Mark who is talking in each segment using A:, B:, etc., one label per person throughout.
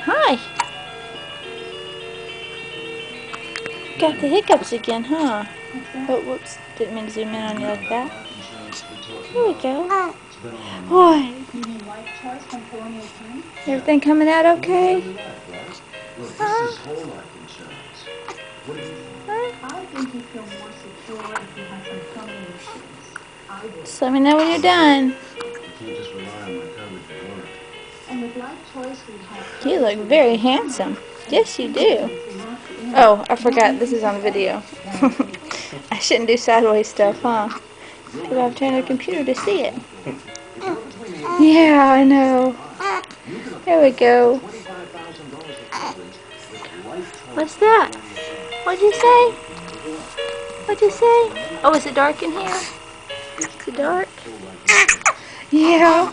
A: Hi. Got the hiccups again, huh? Oh, whoops. Didn't mean to zoom in on you like that. Here we go. Boy. Everything coming out okay? Huh?
B: I think you feel more secure if you have some plumbing insurance.
A: Just let me know when you're done.
C: You can't just rely on my coverage at work.
B: And with Life Choice, we have
A: You look very handsome. Yes, you do. Oh, I forgot. This is on video. I shouldn't do sideways stuff, huh? Because I've turned the computer to see it. Yeah, I know. There we go. What's that? What'd you say? What'd you say? Oh, is it dark in here? Is it dark? Yeah.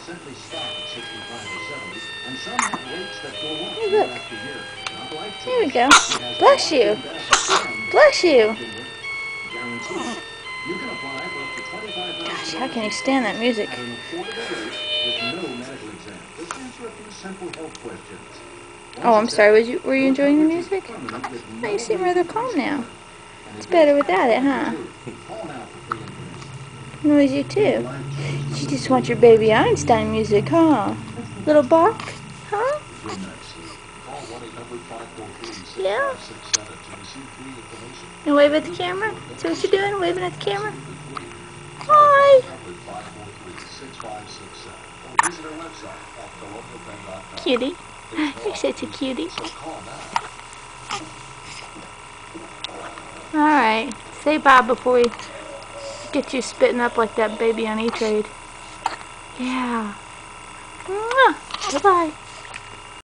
A: Hey, look. There we go. Bless you. Bless you. Gosh, how can you stand that music? Oh, I'm sorry. Were you enjoying the music? Oh, you seem rather calm now. It's better without it, huh? Noisy too. You just want your baby Einstein music, huh? Little bark, huh? Yeah. You wave at the camera? See what you're doing? Waving at the camera? Hi. Cutie. You're such a cutie. Alright. Say bye before we get you spitting up like that baby on E-Trade. Yeah. Bye-bye.